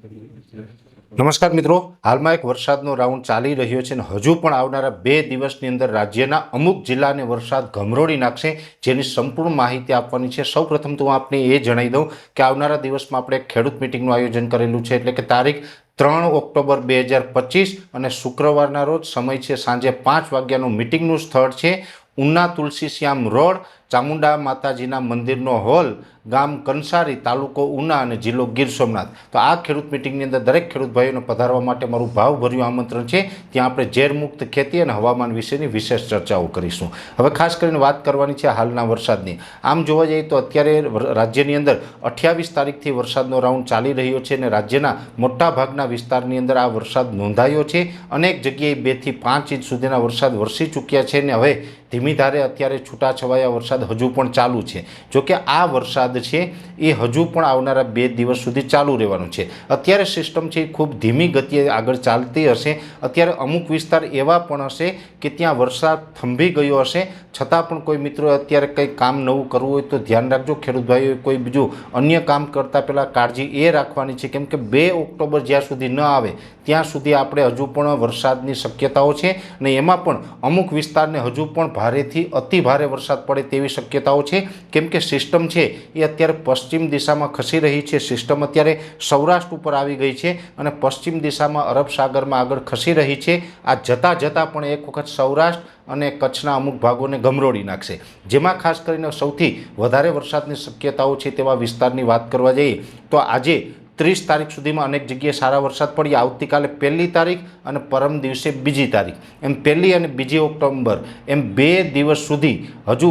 નમસ્કાર મિત્રો, હાલમાં એક વરસાદનો રાઉન્ડ ચાલી રહ્યો છે અને હજુ પણ આવનારા 2 દિવસની અંદર રાજ્યના અમુક જિલ્લાને વરસાદ ગમરોડી નાખશે, જેની સંપૂર્ણ માહિતી આપવાની છે। સૌપ્રથમ તો હું આપને એ જણાવી દઉં કે આવનારા દિવસમાં આપણે એક ખેડૂત મિટિંગનું આયોજન કરેલું છે, એટલે કે તારીખ 3 ઓક્ટોબર 2025 અને શુક્રવારના રોજ સમય છે સાંજે 5 વાગ્યાનું મિટિંગનું સ્થળ છે ઉના તુલસીશ્યામ રોડ, ચામુંડા માતાજીના મંદિરનો હોલ, ગામ કંસારી, તાલુકો ઉના અને જિલ્લો ગીર સોમનાથ। તો આ ખેડૂત મિટિંગની અંદર દરેક ખેડૂત ભાઈઓને પધારવા માટે મારું ભાવભર્યું આમંત્રણ છે। ત્યાં આપણે ઝેરમુક્ત ખેતી અને હવામાન વિશેની વિશેષ ચર્ચાઓ કરીશું। હવે ખાસ કરીને વાત કરવાની છે હાલના વરસાદની। આમ જોવા જઈએ તો અત્યારે રાજ્યની અંદર 28 તારીખથી વરસાદનો રાઉન્ડ ચાલી રહ્યો છે અને રાજ્યના મોટાભાગના વિસ્તારની અંદર આ વરસાદ નોંધાયો છે। અનેક જગ્યાએ 2 થી 5 ઇંચ સુધીના વરસાદ વરસી ચૂક્યા છે અને હવે ધીમી ધારે અત્યારે છૂટાછવાયા વરસાદ હજુ પણ ચાલુ છે। જોકે આ વરસાદ છે એ હજુ પણ આવનારા 2 દિવસ સુધી ચાલુ રહેવાનું છે। અત્યારે સિસ્ટમ છે એ ખૂબ ધીમી ગતિએ આગળ ચાલતી હશે। અત્યારે અમુક વિસ્તાર એવા પણ હશે કે ત્યાં વરસાદ થંભી ગયો હશે, છતાં પણ કોઈ મિત્રો અત્યારે કંઈ કામ નવું કરવું હોય તો ધ્યાન રાખજો। ખેડૂત ભાઈઓએ કોઈ બીજું અન્ય કામ કરતાં પહેલાં કાળજી એ રાખવાની છે, કેમ કે 2 ઓક્ટોબર જ્યાં સુધી ન આવે ત્યાં સુધી આપણે હજુ પણ વરસાદની શક્યતાઓ છે અને એમાં પણ અમુક વિસ્તારને હજુ પણ ભારેથી અતિ ભારે વરસાદ પડે તેવી શક્યતાઓ છે, કેમ કે સિસ્ટમ છે એ અત્યારે પશ્ચિમ દિશામાં ખસી રહી છે। સિસ્ટમ અત્યારે સૌરાષ્ટ્ર ઉપર આવી ગઈ છે અને પશ્ચિમ દિશામાં અરબ સાગરમાં આગળ ખસી રહી છે। આ જતાં જતાં પણ એક વખત સૌરાષ્ટ્ર અને કચ્છના અમુક ભાગોને ગમરોડી નાખશે, જેમાં ખાસ કરીને સૌથી વધારે વરસાદની શક્યતાઓ છે તેવા વિસ્તારની વાત કરવા જઈએ તો આજે 30 તારીખ સુધીમાં અનેક જગ્યાએ સારા વરસાદ પડ્યા। આવતીકાલે 1 તારીખ અને પરમ દિવસે 2 તારીખ, એમ 1 અને 2 ઓક્ટોબર એમ 2 દિવસ સુધી હજુ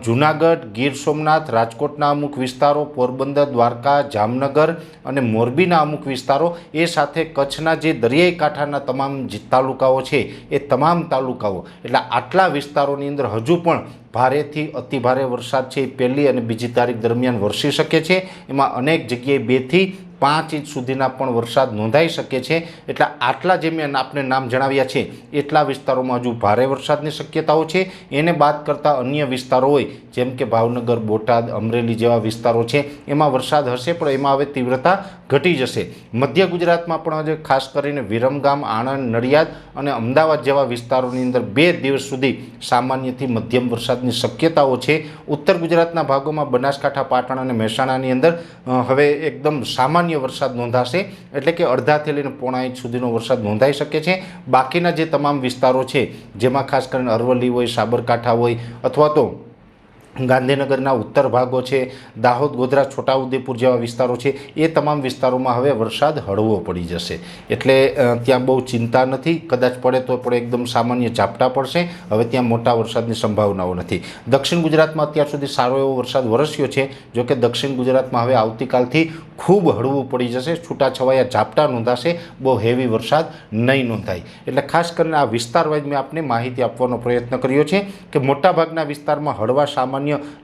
જૂનાગઢ, ગીર સોમનાથ, રાજકોટના અમુક વિસ્તારો, પોરબંદર, દ્વારકા, જામનગર અને મોરબીના અમુક વિસ્તારો, એ સાથે કચ્છના જે દરિયાઈ કાંઠાના તમામ તાલુકાઓ છે એ તમામ તાલુકાઓ, એટલે આટલા વિસ્તારોની અંદર હજુ પણ ભારેથી અતિ ભારે વરસાદ છે એ 1 અને 2 તારીખ દરમિયાન વરસી શકે છે। એમાં અનેક જગ્યાએ 2 થી 5 ઇંચ સુધીના પણ વરસાદ નોંધાઈ શકે છે। એટલે આટલા જે મેં આપને નામ જણાવ્યા છે એટલા વિસ્તારોમાં હજુ ભારે વરસાદની શક્યતાઓ છે। એને બાદ કરતાં અન્ય વિસ્તારો હોય જેમ કે ભાવનગર, બોટાદ, અમરેલી જેવા વિસ્તારો છે એમાં વરસાદ હશે, પણ એમાં હવે તીવ્રતા ઘટી જશે। મધ્ય ગુજરાતમાં પણ હજુ ખાસ કરીને વિરમગામ, આણંદ, નડિયાદ અને અમદાવાદ જેવા વિસ્તારોની અંદર 2 દિવસ સુધી સામાન્યથી મધ્યમ વરસાદની શક્યતાઓ છે। ઉત્તર ગુજરાતના ભાગોમાં બનાસકાંઠા, પાટણ અને મહેસાણાની અંદર હવે એકદમ સામાન્ય વરસાદ નોંધાશે, એટલે કે અડધાથી લઈને પોણા ઇંચ સુધીનો વરસાદ નોંધાઈ શકે છે। બાકીના જે તમામ વિસ્તારો છે જેમાં ખાસ કરીને અરવલ્લી હોય, સાબરકાંઠા હોય અથવા તો ગાંધીનગરના ઉત્તર ભાગો છે, દાહોદ, ગોધરા, છોટાઉદેપુર જેવા વિસ્તારો છે, એ તમામ વિસ્તારોમાં હવે વરસાદ હળવો પડી જશે। એટલે ત્યાં બહુ ચિંતા નથી, કદાચ પડે તો પણ એકદમ સામાન્ય ઝાપટા પડશે, હવે ત્યાં મોટા વરસાદની સંભાવનાઓ નથી। દક્ષિણ ગુજરાતમાં અત્યાર સુધી સારો એવો વરસાદ વરસ્યો છે, જોકે દક્ષિણ ગુજરાતમાં હવે આવતીકાલથી ખૂબ હળવું પડી જશે, છૂટાછવાયા ઝાપટા નોંધાશે, બહુ હેવી વરસાદ નહીં નોંધાય। એટલે ખાસ કરીને આ વિસ્તાર વાઇઝ મેં આપને માહિતી આપવાનો પ્રયત્ન કર્યો છે કે મોટાભાગના વિસ્તારમાં હળવા સામાન્ય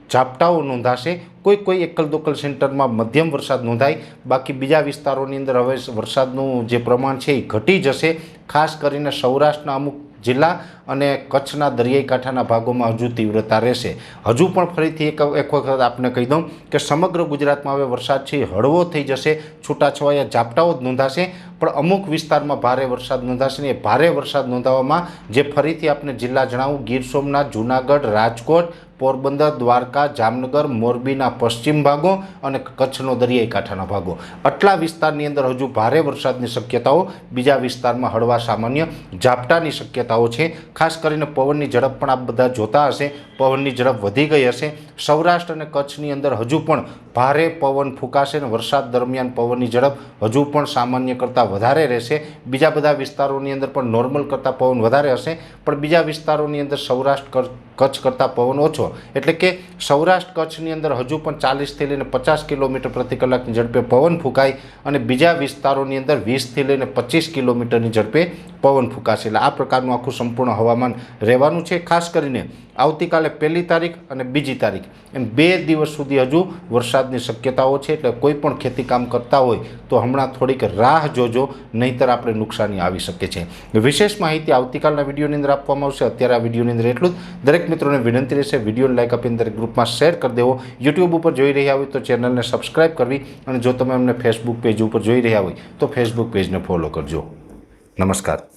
ઝાપટાઓ નોંધાશે, કોઈ એકલ દોકલ સેન્ટરમાં મધ્યમ વરસાદ નોંધાય, બાકી બીજા વિસ્તારોની અંદર હવે વરસાદનું જે પ્રમાણ છે એ ઘટી જશે। ખાસ કરીને સૌરાષ્ટ્રના અમુક જિલ્લા અને કચ્છના દરિયાઈ કાંઠાના ભાગોમાં હજુ તીવ્રતા રહેશે। હજુ પણ ફરીથી એક વખત આપને કહી દઉં કે સમગ્ર ગુજરાતમાં હવે વરસાદ છે હળવો થઈ જશે, છૂટાછવાયા ઝાપટાઓ જ નોંધાશે, પણ અમુક વિસ્તારમાં ભારે વરસાદ નોંધાશે ને એ ભારે વરસાદ નોંધાવામાં જે ફરીથી આપને જિલ્લા જણાવું, ગીર સોમનાથ, જૂનાગઢ, રાજકોટ, પોરબંદર, દ્વારકા, જામનગર, મોરબીના પશ્ચિમ ભાગો અને કચ્છનો દરિયાઈ કાંઠાના ભાગો, આટલા વિસ્તારની અંદર હજુ ભારે વરસાદની શક્યતાઓ, બીજા વિસ્તારમાં હળવા સામાન્ય ઝાપટાની શક્યતાઓ છે। ખાસ કરીને પવનની ઝડપ પણ આપ બધા જોતા હશે, પવનની ઝડપ વધી ગઈ હશે। સૌરાષ્ટ્ર અને કચ્છની અંદર હજુ પણ ભારે પવન ફૂંકાશે અને વરસાદ દરમિયાન પવનની ઝડપ હજુ પણ સામાન્ય કરતાં વધારે રહેશે। બીજા બધા વિસ્તારોની અંદર પણ નોર્મલ કરતાં પવન વધારે હશે, પણ બીજા વિસ્તારોની અંદર સૌરાષ્ટ્ર, કચ્છ કરતાં પવન ઓછો, એટલે કે સૌરાષ્ટ્ર, કચ્છની અંદર હજુ પણ 40થી લઈને 50 કિલોમીટર પ્રતિ કલાકની ઝડપે પવન ફૂંકાય અને બીજા વિસ્તારોની અંદર 20થી લઈને 25 કિલોમીટરની ઝડપે પવન ફૂંકાશે. એટલે આ પ્રકારનું આખું સંપૂર્ણ હવામાન રહેવાનું છે. ખાસ કરીને આવતીકાલે 1લી તારીખ અને 2જી તારીખ એમ 2 દિવસ સુધી હજુ વરસાદની શક્યતાઓ છે. એટલે કોઈ પણ ખેતીકામ કરતા હોય તો હમણાં થોડીક રાહ જોજો, નહીંતર આપણે નુકસાની આવી શકે છે. વિશેષ માહિતી આવતીકાલના વિડીયોની અંદર આપવામાં આવશે. અત્યારે આ વિડીયોની અંદર એટલું જ. દરેક મિત્રોને વિનંતી રહેશે વિડીયોને લાઈક આપીને દરેક ગ્રુપમાં શેર કરી દેવો. યુટ્યુબ ઉપર જોઈ રહ્યા હોય તો ચેનલને સબસ્ક્રાઈબ કરવી, અને જો તમે અમને ફેસબુક પેજ ઉપર જોઈ રહ્યા હોય તો ફેસબુક પેજને ફોલો કરજો. નમસ્કાર.